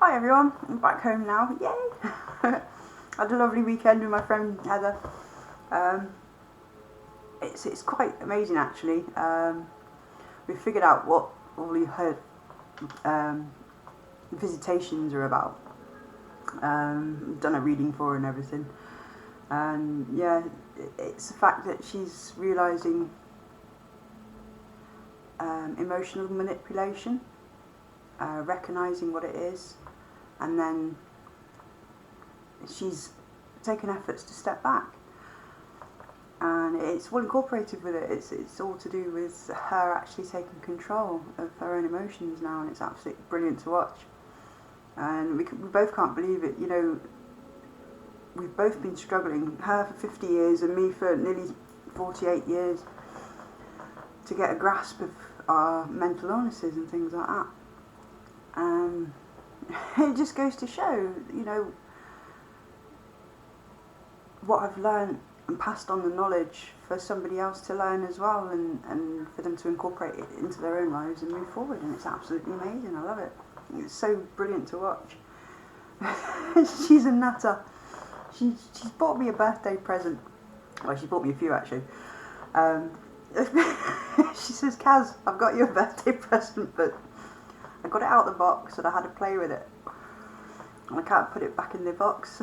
Hi everyone, I'm back home now, yay! I had a lovely weekend with my friend Heather. It's quite amazing actually. We figured out what all her visitations are about. We've done a reading for her and everything. And yeah, it's the fact that she's realising emotional manipulation, recognising what it is, and then she's taken efforts to step back, and it's all incorporated with it. It's all to do with her actually taking control of her own emotions now, and it's absolutely brilliant to watch. And we both can't believe it. You know, we've both been struggling, her for 50 years and me for nearly 48 years, to get a grasp of our mental illnesses and things like that. It just goes to show, you know, what I've learned and passed on the knowledge for somebody else to learn as well, and for them to incorporate it into their own lives and move forward. And it's absolutely amazing. I love it. It's so brilliant to watch. She's a nutter. She's bought me a birthday present. Well, she bought me a few actually. She says, "Kaz, I've got you a birthday present, but I got it out of the box and I had to play with it, and I can't put it back in the box."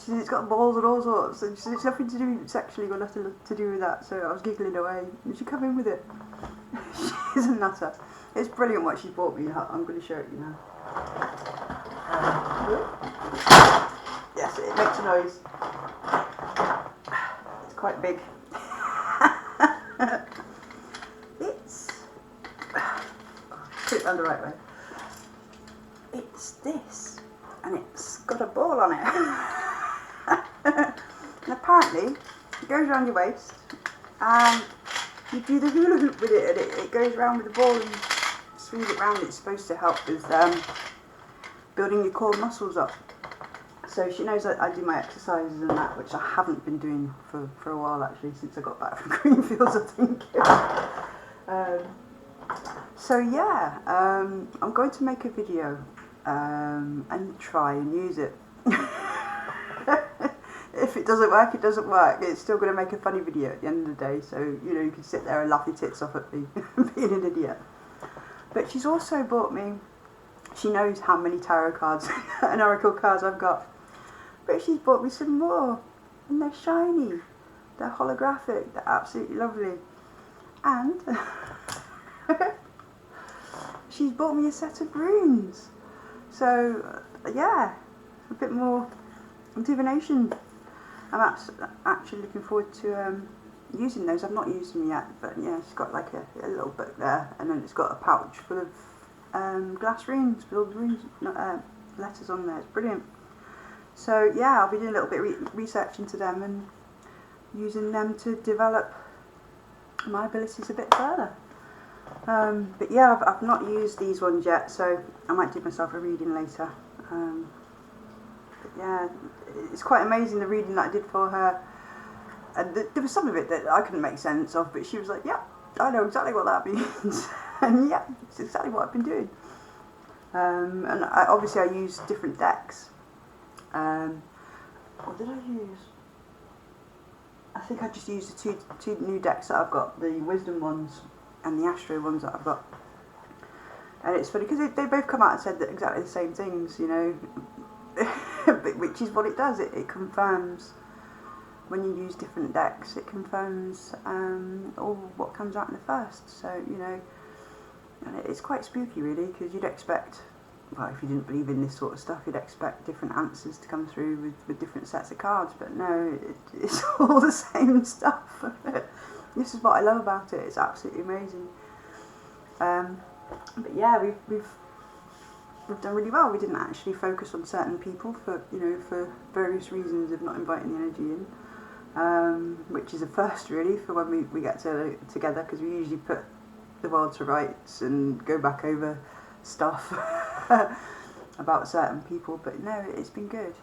It's got balls and all sorts, and it's nothing to do sexually, got nothing to do with that. So I was giggling away. "You should come in with it." She's a nutter. It's brilliant what she bought me. I'm going to show it you now. Yes, it makes a noise. It's quite big. Put it down the right way. It's this, and it's got a ball on it. And apparently it goes around your waist, and you do the hula hoop with it, and it goes around with the ball and swings it round. It's supposed to help with building your core muscles up. So she knows that I do my exercises and that, which I haven't been doing for a while actually, since I got back from Greenfields, I think. So yeah, I'm going to make a video and try and use it. If it doesn't work, it doesn't work. It's still going to make a funny video at the end of the day, so you know, you can sit there and laugh your tits off at me being an idiot. But she's also bought me, she knows how many tarot cards and oracle cards I've got, but she's bought me some more, and they're shiny, they're holographic, they're absolutely lovely. And she's bought me a set of runes, so yeah, a bit more divination. I'm actually looking forward to using those. I've not used them yet, but yeah, she's got like a little book there, and then it's got a pouch full of glass runes with all the runes, letters on there. It's brilliant. So yeah, I'll be doing a little bit of research into them and using them to develop my abilities a bit further. But yeah, I've not used these ones yet, so I might do myself a reading later. But yeah, it's quite amazing, the reading that I did for her. And there was some of it that I couldn't make sense of, but she was like, "Yeah, I know exactly what that means." And yeah, it's exactly what I've been doing. And obviously I used different decks. What did I use? I think I just used the two new decks that I've got, the Wisdom ones and the Astro ones that I've got. And it's funny because they both come out and said that exactly the same things, you know, which is what it does. It confirms, when you use different decks, it confirms all what comes out in the first. So, you know, and it's quite spooky really, because you'd expect, well, if you didn't believe in this sort of stuff, you'd expect different answers to come through with different sets of cards, but no, it's all the same stuff. This is what I love about it. It's absolutely amazing. But yeah, we've done really well. We didn't actually focus on certain people for various reasons of not inviting the energy in, which is a first really for when we get together, because we usually put the world to rights and go back over stuff about certain people. But no, it's been good.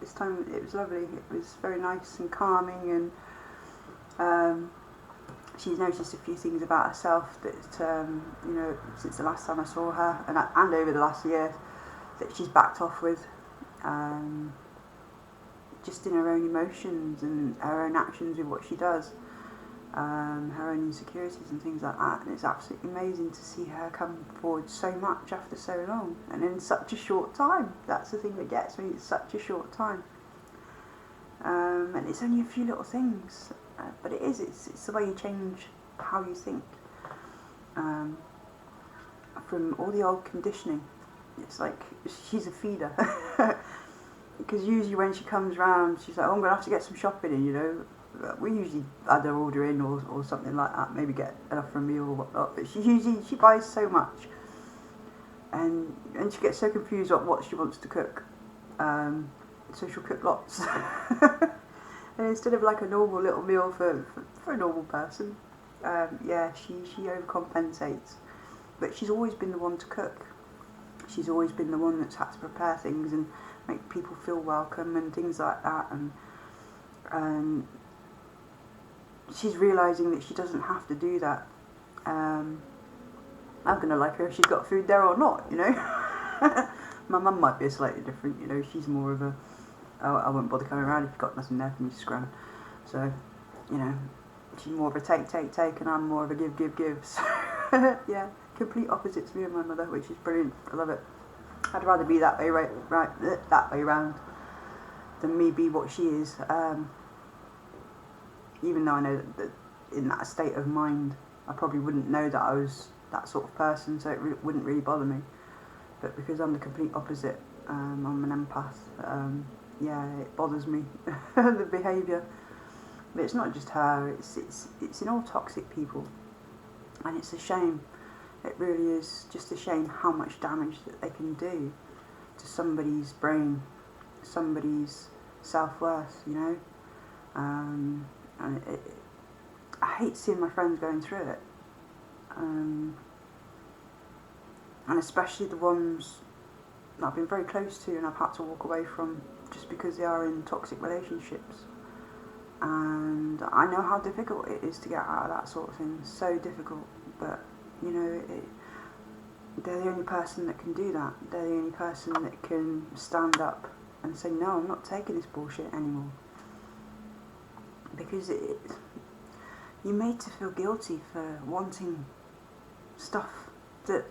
This time it was lovely. It was very nice and calming, and she's noticed a few things about herself that, you know, since the last time I saw her, and over the last year, that she's backed off with, just in her own emotions and her own actions with what she does, her own insecurities and things like that. And it's absolutely amazing to see her come forward so much after so long, and in such a short time. That's the thing that gets me, it's such a short time. And it's only a few little things, but it's the way you change how you think, from all the old conditioning. It's like she's a feeder, because usually when she comes round, she's like, oh, I'm going to have to get some shopping in, you know. We usually add her order in or something like that, maybe get enough for a meal or whatnot, but she buys so much, and she gets so confused about what she wants to cook. So she'll cook lots. And instead of like a normal little meal for a normal person, yeah, she overcompensates. But she's always been the one to cook. She's always been the one that's had to prepare things and make people feel welcome and things like that. And she's realising that she doesn't have to do that. I'm going to like her if she's got food there or not, you know. My mum might be slightly different, you know. She's more of a, I won't bother coming around if you've got nothing there for me to scram. So, you know, she's more of a take, and I'm more of a give. So, yeah, complete opposites to me and my mother, which is brilliant. I love it. I'd rather be that way that way round than me be what she is. Even though I know that in that state of mind, I probably wouldn't know that I was that sort of person, so it wouldn't really bother me. But because I'm the complete opposite, I'm an empath, yeah, it bothers me, the behaviour. But it's not just her, it's in all toxic people. And it's a shame, it really is just a shame how much damage that they can do to somebody's brain, somebody's self-worth, you know. And I hate seeing my friends going through it. And especially the ones that I've been very close to and I've had to walk away from just because they are in toxic relationships. And I know how difficult it is to get out of that sort of thing, so difficult, but you know, they're the only person that can do that. They're the only person that can stand up and say, no, I'm not taking this bullshit anymore. Because you're made to feel guilty for wanting stuff that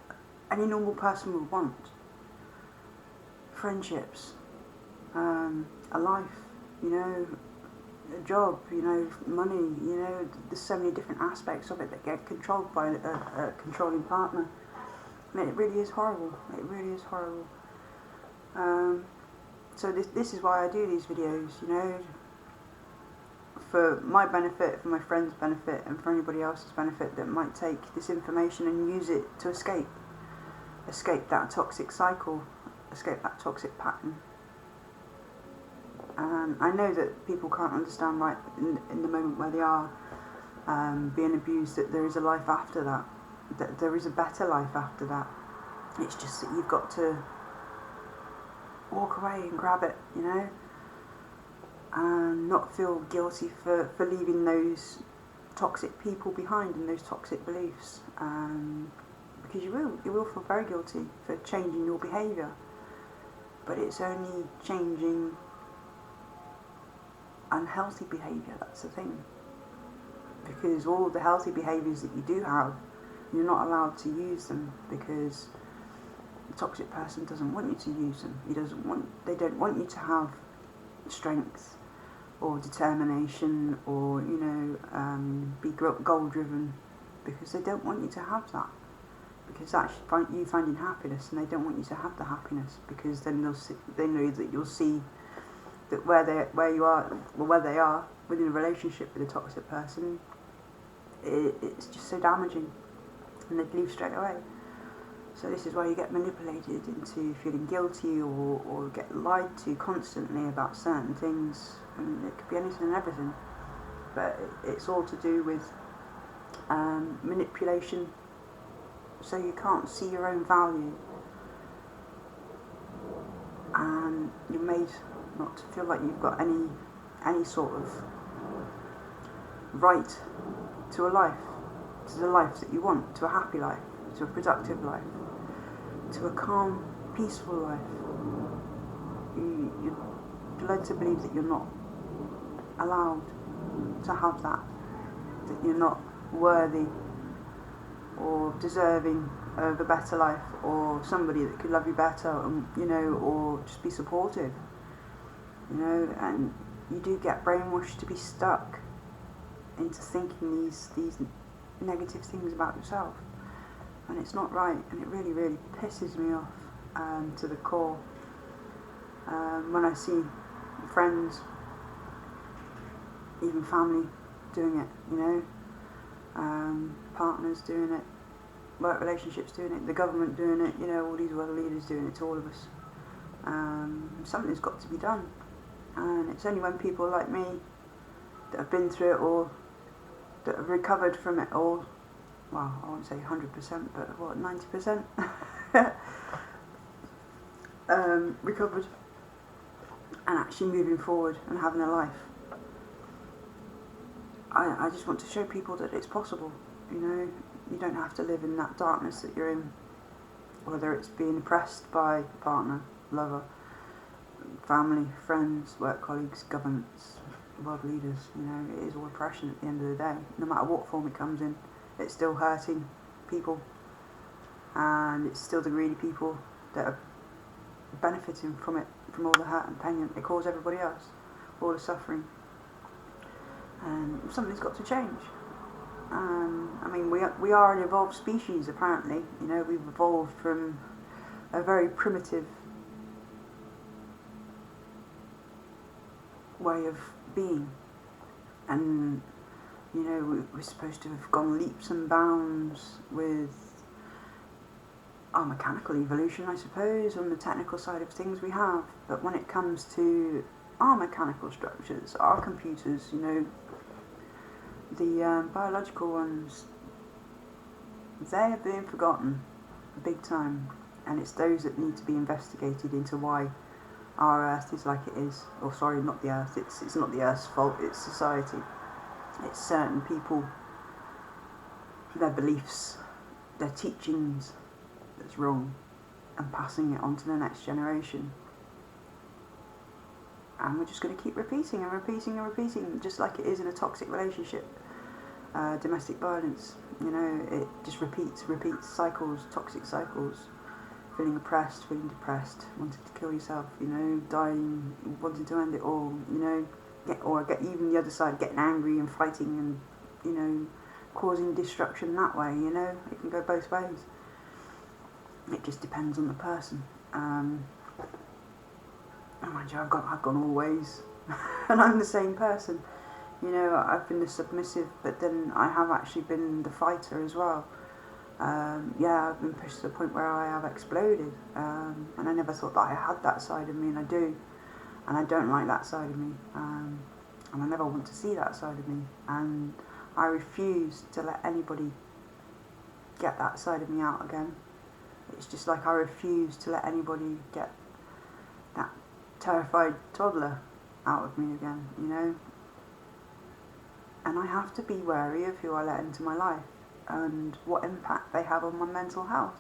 any normal person would want. Friendships, a life, you know, a job, you know, money, you know, there's so many different aspects of it that get controlled by a controlling partner. I mean, it really is horrible. It really is horrible. So this is why I do these videos, you know, for my benefit, for my friends' benefit, and for anybody else's benefit that might take this information and use it to escape that toxic cycle, escape that toxic pattern. I know that people can't understand right in the moment where they are being abused, that there is a life after that, that there is a better life after that. It's just that you've got to walk away and grab it, you know, and not feel guilty for leaving those toxic people behind and those toxic beliefs, because you will feel very guilty for changing your behaviour, but it's only changing unhealthy behaviour, that's the thing. Because all the healthy behaviours that you do have, you're not allowed to use them because the toxic person doesn't want you to use them. They don't want you to have strength or determination or, you know, be goal driven, because they don't want you to have that. Because that's you finding happiness, and they don't want you to have the happiness, because then they know that you'll see that where they are within a relationship with a toxic person, it's just so damaging, and they'd leave straight away. So this is why you get manipulated into feeling guilty or get lied to constantly about certain things. I mean, it could be anything and everything, but it's all to do with manipulation, so you can't see your own value, and you're made not to feel like you've got any sort of right to a life, to the life that you want, to a happy life, to a productive life, to a calm, peaceful life. You're led to believe that you're not allowed to have that you're not worthy or deserving of a better life, or somebody that could love you better, or just be supportive, and you do get brainwashed to be stuck into thinking these negative things about yourself, and it's not right, and it really, really pisses me off to the core when I see friends, even family doing it, partners doing it, work relationships doing it, the government doing it, all these world leaders doing it to all of us. Something's got to be done, and it's only when people like me that have been through it all, that have recovered from it all, well, I won't say 100%, but what, 90% recovered and actually moving forward and having a life. I just want to show people that it's possible, you don't have to live in that darkness that you're in, whether it's being oppressed by a partner, lover, family, friends, work colleagues, governments, world leaders, it is all oppression at the end of the day. No matter what form it comes in, it's still hurting people, and it's still the greedy people that are benefiting from it, from all the hurt and pain it causes everybody else, all the suffering. And something's got to change. We are an evolved species, apparently. We've evolved from a very primitive way of being, and we're supposed to have gone leaps and bounds with our mechanical evolution, I suppose. On the technical side of things we have, but when it comes to our mechanical structures, our computers, the biological ones, they're being forgotten big time, and it's those that need to be investigated into why our Earth is like it is. Or sorry, not the Earth, it's not the Earth's fault, it's society. It's certain people, their beliefs, their teachings that's wrong, and passing it on to the next generation. And we're just going to keep repeating and repeating and repeating, just like it is in a toxic relationship. Domestic violence, it just repeats, cycles, toxic cycles. Feeling oppressed, feeling depressed, wanting to kill yourself, dying, wanting to end it all, get even the other side, getting angry and fighting and, causing destruction that way, it can go both ways. It just depends on the person. And mind you, I've gone all ways, and I'm the same person. I've been the submissive, but then I have actually been the fighter as well. I've been pushed to the point where I have exploded, and I never thought that I had that side of me, and I do, and I don't like that side of me, and I never want to see that side of me, and I refuse to let anybody get that side of me out again. It's just like I refuse to let anybody get that terrified toddler out of me again, and I have to be wary of who I let into my life and what impact they have on my mental health,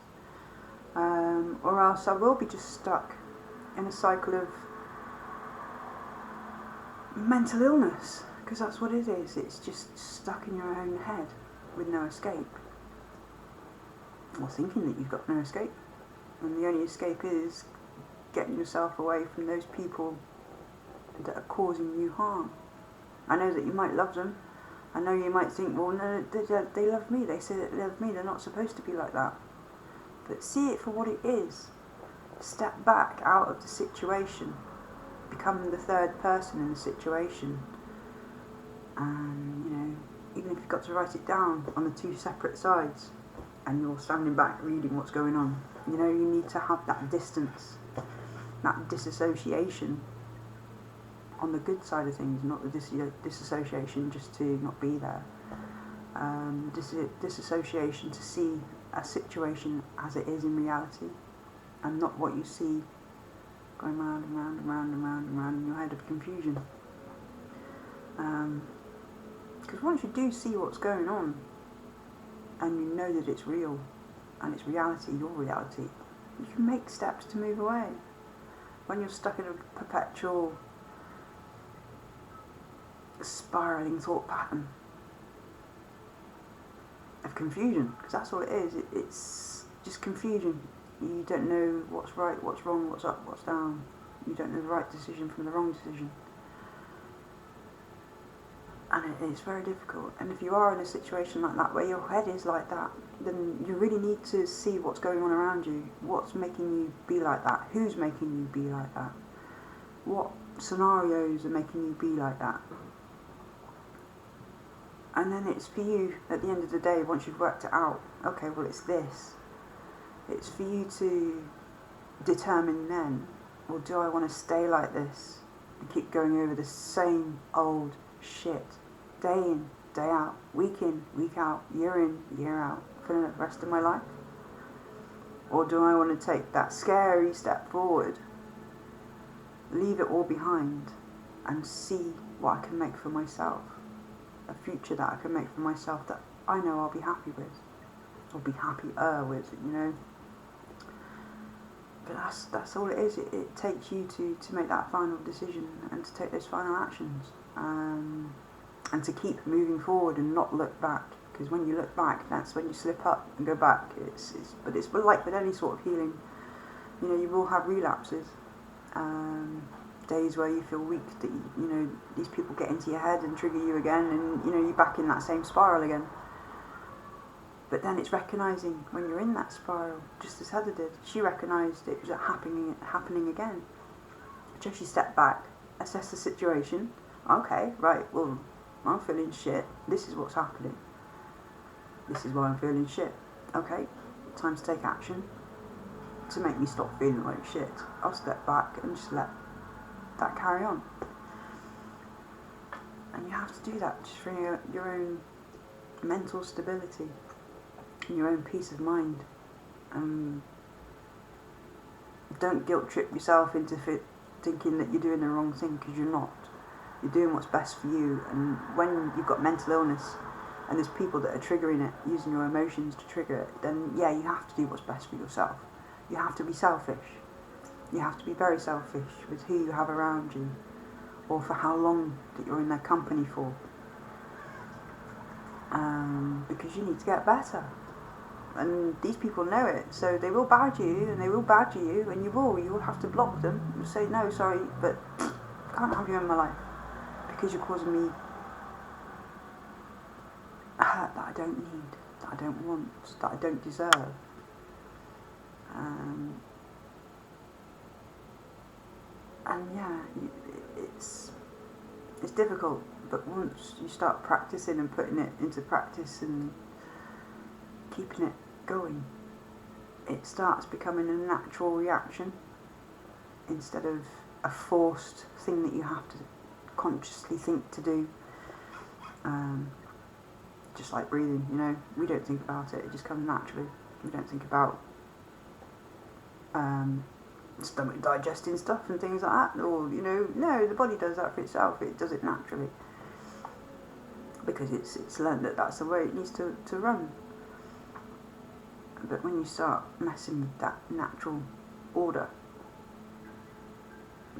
or else I will be just stuck in a cycle of mental illness, because that's what it is. It's just stuck in your own head with no escape, or thinking that you've got no escape, and the only escape is getting yourself away from those people that are causing you harm. I know that you might love them. I know you might think, well, no, they love me, they say that they love me, they're not supposed to be like that. But see it for what it is. Step back out of the situation. Become the third person in the situation. And, even if you've got to write it down on the two separate sides, and you're standing back reading what's going on, you need to have that distance, that disassociation, on the good side of things, not the disassociation just to not be there. Disassociation to see a situation as it is in reality, and not what you see going round and round and round and round and round in your head of confusion. Because once you do see what's going on, and you know that it's real, and it's reality, your reality, you can make steps to move away. When you're stuck in a perpetual spiralling thought pattern of confusion, because that's all it is, it's just confusion. You don't know what's right, what's wrong, what's up, what's down. You don't know the right decision from the wrong decision. And it's very difficult. And if you are in a situation like that, where your head is like that, then you really need to see what's going on around you. What's making you be like that? Who's making you be like that? What scenarios are making you be like that? And then it's for you, at the end of the day, once you've worked it out, okay, well, it's this. It's for you to determine then, well, do I want to stay like this and keep going over the same old shit, day in, day out, week in, week out, year in, year out, for the rest of my life? Or do I want to take that scary step forward, leave it all behind, and see what I can make for myself? A future that I can make for myself that I know I'll be happy with, or be happier with, you know. But that's all it is. It takes you to make that final decision and to take those final actions, and to keep moving forward and not look back. Because when you look back, that's when you slip up and go back. But it's like with any sort of healing, you know, you will have relapses. Days where you feel weak, that you know, these people get into your head and trigger you again, and you know, you're back in that same spiral again. But then it's recognising when you're in that spiral, just as Heather did. She recognised it was happening again. So she stepped back, assessed the situation. Okay, right, well, I'm feeling shit. This is what's happening. This is why I'm feeling shit. Okay, time to take action to make me stop feeling like shit. I'll step back and just let that carry on. And you have to do that just for your own mental stability and your own peace of mind. Don't guilt trip yourself into thinking that you're doing the wrong thing, because you're not. You're doing what's best for you. And when you've got mental illness and there's people that are triggering it, using your emotions to trigger it, then yeah, you have to do what's best for yourself. You have to be selfish. You have to be very selfish with who you have around you, or for how long that you're in their company for. Because you need to get better. And these people know it, so they will badger you, and they will badger you, and you will have to block them. You'll say, no, sorry, but I can't have you in my life, because you're causing me a hurt that I don't need, that I don't want, that I don't deserve. And yeah, it's difficult, but once you start practicing and putting it into practice and keeping it going, it starts becoming a natural reaction instead of a forced thing that you have to consciously think to do. Just like breathing, you know, we don't think about it, it just comes naturally. We don't think about stomach digesting stuff and things like that, or you know, no, the body does that for itself. It does it naturally because it's learned that that's the way it needs to run. But when you start messing with that natural order,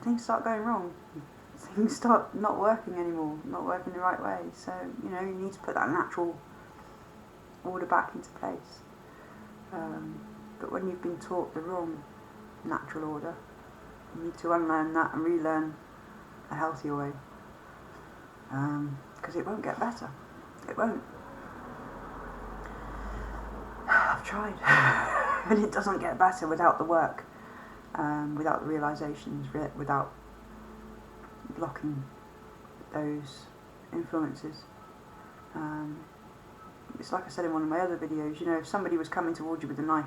things start going wrong. Things start not working anymore, not working the right way. So you know, you need to put that natural order back into place. But when you've been taught the wrong natural order, you need to unlearn that and relearn a healthier way, because it won't get better. It won't. I've tried and it doesn't get better without the work, without the realizations, without blocking those influences. It's like I said in one of my other videos, you know, if somebody was coming towards you with a knife,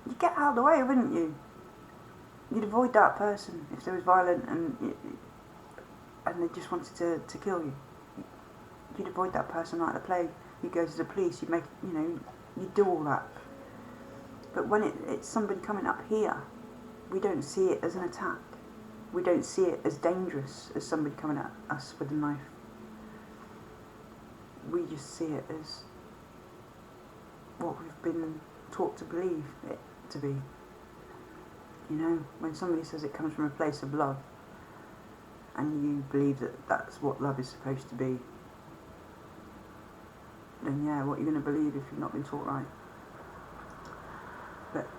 you'd get out of the way, wouldn't you? You'd avoid that person if they was violent and they just wanted to kill you. You'd avoid that person like the plague. You'd go to the police, you'd make, you know, you'd do all that. But when it's somebody coming up here, we don't see it as an attack. We don't see it as dangerous as somebody coming at us with a knife. we just see it as what we've been taught to believe it to be. You know, when somebody says it comes from a place of love, and you believe that that's what love is supposed to be, then yeah, what are you going to believe if you've not been taught right? But,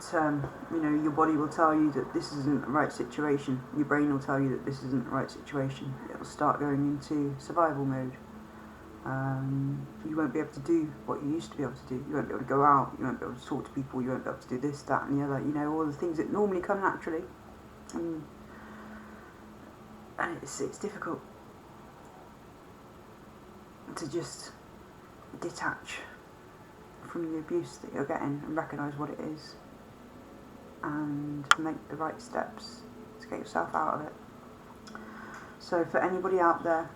you know, your body will tell you that this isn't the right situation. Your brain will tell you that this isn't the right situation. It'll start going into survival mode. You won't be able to do what you used to be able to do. You won't be able to go out. You won't be able to talk to people. You won't be able to do this, that and the other. You know, all the things that normally come naturally. And it's difficult to just detach from the abuse that you're getting and recognise what it is, and make the right steps to get yourself out of it. So for anybody out there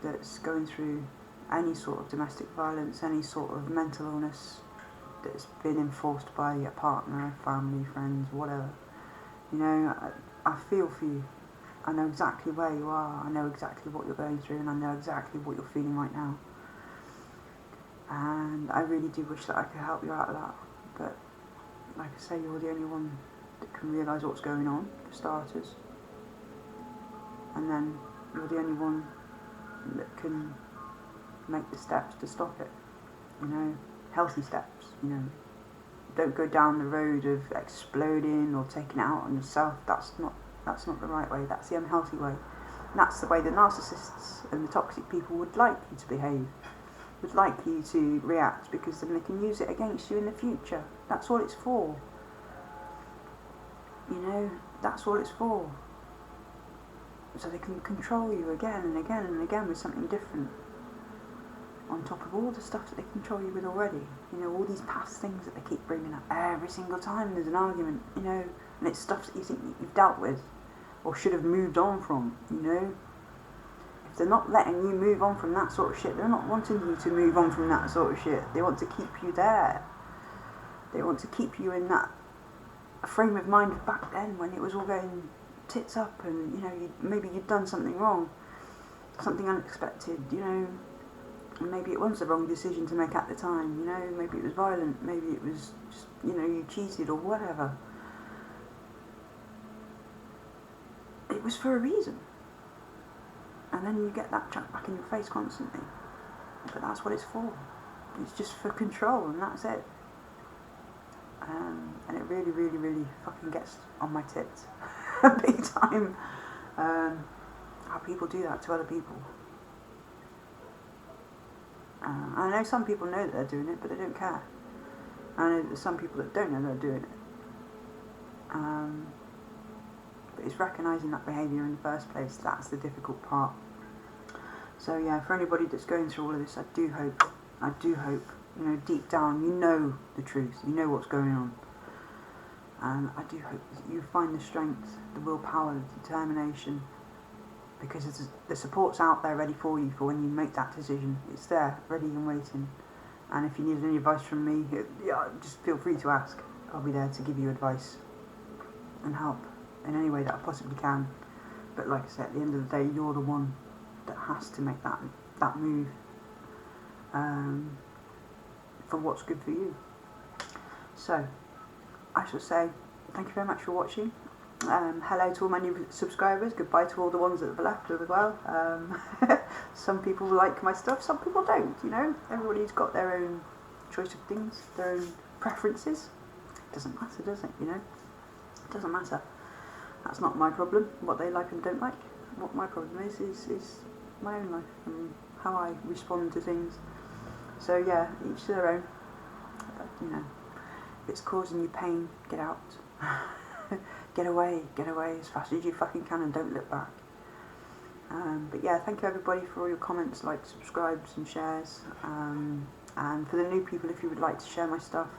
that's going through any sort of domestic violence, any sort of mental illness that's been enforced by a partner, family, friends, whatever, you know, I feel for you. I know exactly where you are, I know exactly what you're going through, and I know exactly what you're feeling right now. And I really do wish that I could help you out of that, but like I say, you're the only one that can realise what's going on, for starters, and then you're the only one that can make the steps to stop it, you know, healthy steps, you know. Don't go down the road of exploding or taking it out on yourself. That's not the right way, that's the unhealthy way. And that's the way the narcissists and the toxic people would like you to behave, would like you to react, because then they can use it against you in the future. That's all it's for. You know, that's all it's for. So they can control you again and again and again with something different, on top of all the stuff that they control you with already. You know, all these past things that they keep bringing up every single time there's an argument, you know, and it's stuff that you think that you've dealt with or should have moved on from, you know. If they're not letting you move on from that sort of shit, they're not wanting you to move on from that sort of shit. They want to keep you there. They want to keep you in that frame of mind of back then, when it was all going tits up, and you know, maybe you'd done something wrong, something unexpected, you know, and maybe it was the wrong decision to make at the time, you know, maybe it was violent, maybe it was just, you know, you cheated or whatever. It was for a reason, and then you get that chucked back in your face constantly. But that's what it's for. It's just for control, and that's it. And it really, really, really fucking gets on my tits big time, how people do that to other people. I know some people know that they're doing it, but they don't care. I know there's some people that don't know they're doing it. But it's recognising that behaviour in the first place, that's the difficult part. So yeah, for anybody that's going through all of this, I do hope, you know, deep down, you know the truth, you know what's going on. And I do hope that you find the strength, the willpower, the determination, because the support's out there ready for you for when you make that decision. It's there, ready and waiting. And if you need any advice from me, yeah, just feel free to ask. I'll be there to give you advice and help in any way that I possibly can. But like I said, at the end of the day, you're the one that has to make that move for what's good for you. So I shall say thank you very much for watching. Hello to all my new subscribers, goodbye to all the ones that have left as well. Some people like my stuff, some people don't, you know. Everybody's got their own choice of things, their own preferences. It doesn't matter, does it, you know? It doesn't matter. That's not my problem, what they like and don't like. What my problem is my own life and how I respond to things. So yeah, each to their own. But, you know, if it's causing you pain, get out. Get away as fast as you fucking can and don't look back. But yeah, thank you everybody for all your comments, likes, subscribes and shares. And for the new people, if you would like to share my stuff,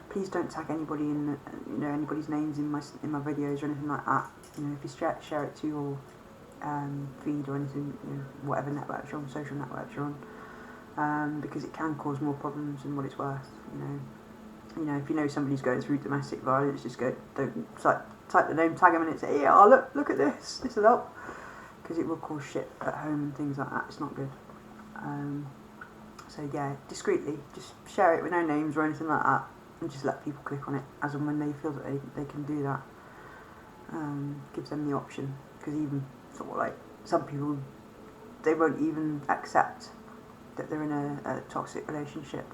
please don't tag anybody in, you know, anybody's names in my videos or anything like that. You know, if you share it to your feed or anything, you know, whatever network you're on, social networks you're on, because it can cause more problems than what it's worth. You know, if you know somebody's going through domestic violence, just don't type the name, tag them, and say, yeah, oh, look at this will help, because it will cause shit at home and things like that. It's not good. So yeah, discreetly, just share it with no names or anything like that, and just let people click on it as and when they feel that they can do that. Gives them the option, because even sort of like some people, they won't even accept that they're in a toxic relationship,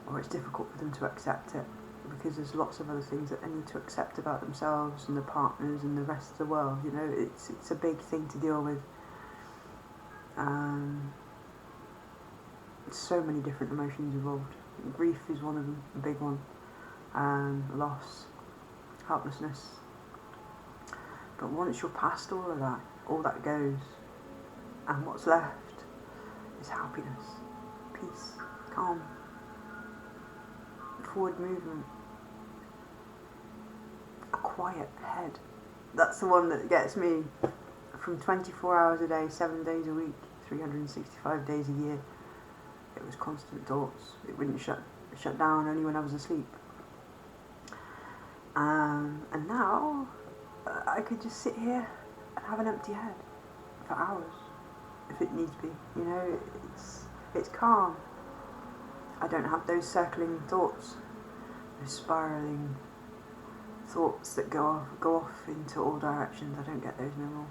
or it's difficult for them to accept it, because there's lots of other things that they need to accept about themselves and their partners and the rest of the world. You know, it's a big thing to deal with. So many different emotions involved. Grief is one of them, a big one. Loss, helplessness. But once you're past all of that, all that goes, and what's left is happiness, peace, calm, forward movement, a quiet head. That's the one that gets me. From 24 hours a day, 7 days a week, 365 days a year, it was constant thoughts. It wouldn't shut down only when I was asleep. And now I could just sit here and have an empty head for hours if it needs be. You know, it's calm. I don't have those circling thoughts, those spiraling thoughts that go off into all directions. I don't get those no more.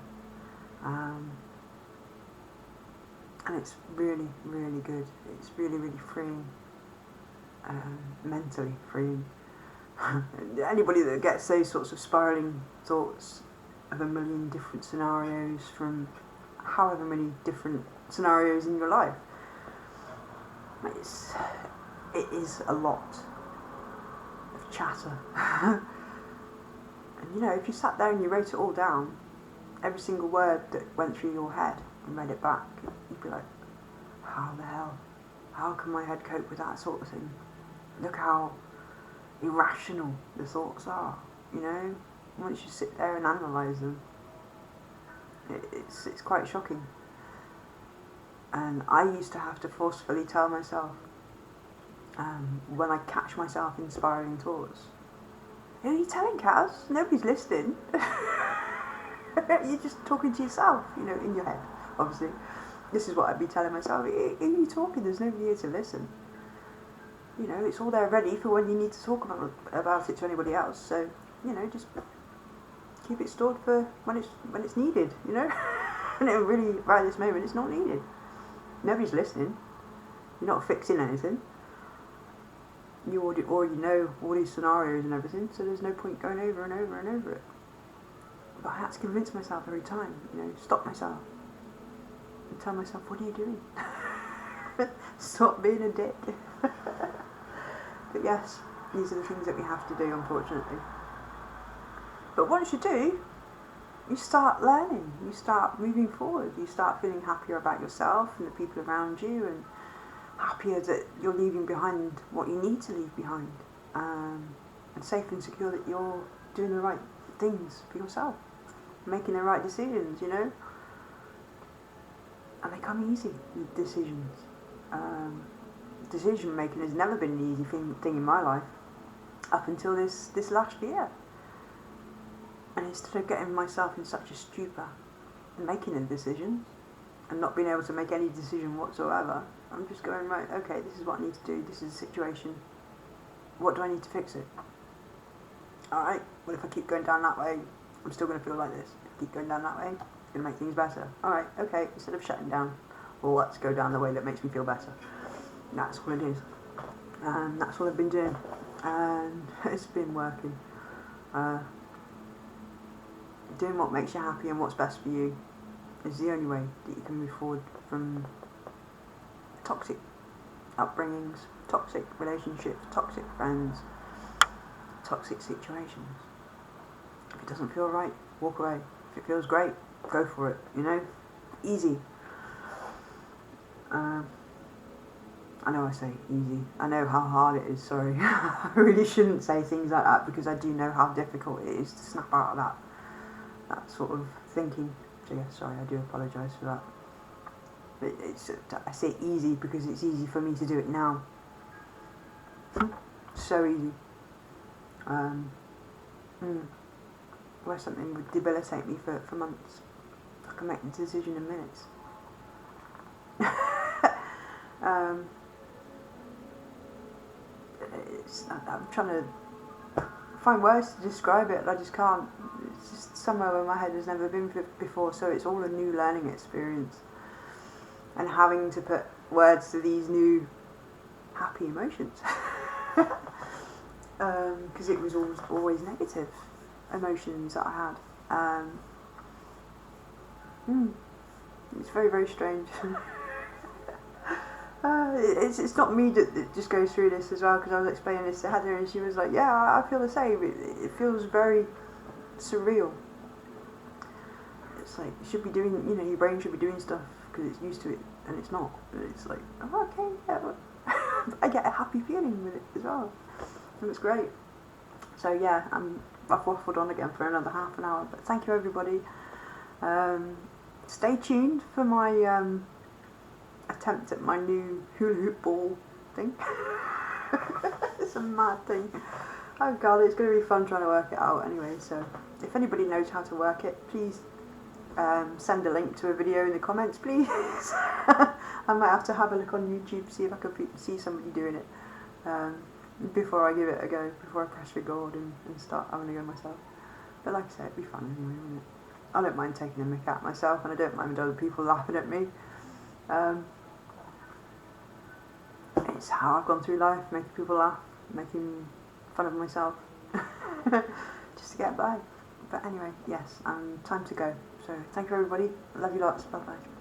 And it's really, really good. It's really, really freeing, mentally freeing. Anybody that gets those sorts of spiralling thoughts of a million different scenarios from however many different scenarios in your life, it is a lot of chatter. And you know, if you sat there and you wrote it all down, every single word that went through your head and read it back, you'd be like, how the hell? How can my head cope with that sort of thing? Look how irrational the thoughts are, you know? Once you sit there and analyse them, it's quite shocking. And I used to have to forcefully tell myself, when I catch myself in spiralling thoughts, who are you telling, Kaz? Nobody's listening. You're just talking to yourself, you know, in your head, obviously. This is what I'd be telling myself. Who are you talking? There's nobody here to listen. You know, it's all there ready for when you need to talk about it to anybody else. So, you know, just keep it stored for when it's needed, you know. And it really, right this moment, it's not needed. Nobody's listening. You're not fixing anything. You already know all these scenarios and everything, so there's no point going over and over and over it. But I had to convince myself every time, you know, stop myself and tell myself, what are you doing? Stop being a dick. But yes, these are the things that we have to do, unfortunately. But once you do, you start learning, you start moving forward, you start feeling happier about yourself and the people around you, and happier that you're leaving behind what you need to leave behind, and safe and secure that you're doing the right things for yourself, making the right decisions, you know. And they come easy, decisions. Decision making has never been an easy thing in my life up until this last year. And instead of getting myself in such a stupor and making the decisions and not being able to make any decision whatsoever, I'm just going, right, okay, this is what I need to do, this is the situation, what do I need to fix it? Alright, well, if I keep going down that way, I'm still going to feel like this. If I keep going down that way, it's going to make things better. Alright, okay, instead of shutting down, well, let's go down the way that makes me feel better. That's what it is. And that's what I've been doing. And it's been working. Doing what makes you happy and what's best for you is the only way that you can move forward from toxic upbringings, toxic relationships, toxic friends, toxic situations. If it doesn't feel right, walk away. If it feels great, go for it, you know? Easy. I know I say easy. I know how hard it is, sorry. I really shouldn't say things like that because I do know how difficult it is to snap out of that sort of thinking. So yeah, sorry, I do apologise for that. I say easy because it's easy for me to do it now. So easy. Where something would debilitate me for months, I can make the decision in minutes. I'm trying to find words to describe it, and I just can't. It's just somewhere where my head has never been before, so it's all a new learning experience. And having to put words to these new happy emotions. Because it was always negative emotions that I had. It's very, very strange. It's not me that just goes through this as well, because I was explaining this to Heather and she was like, yeah, I feel the same. It feels very surreal. It's like, you should be doing, you know, your brain should be doing stuff because it's used to it, and it's not. It's like, oh, okay, yeah, but I get a happy feeling with it as well, and it's great. So yeah, I've waffled on again for another half an hour, but thank you everybody. Stay tuned for my attempt at my new hula hoop ball thing. It's a mad thing. Oh god, it's going to be fun trying to work it out anyway. So if anybody knows how to work it, please send a link to a video in the comments, please. I might have to have a look on YouTube, see if I can see somebody doing it before I give it a go, before I press record and start having a go myself. But like I said, it'd be fun anyway, wouldn't it? I don't mind taking a mick at myself, and I don't mind other people laughing at me. It's how I've gone through life, making people laugh, making fun of myself, just to get by. But anyway, yes, time to go. So thank you everybody, love you lots, bye bye.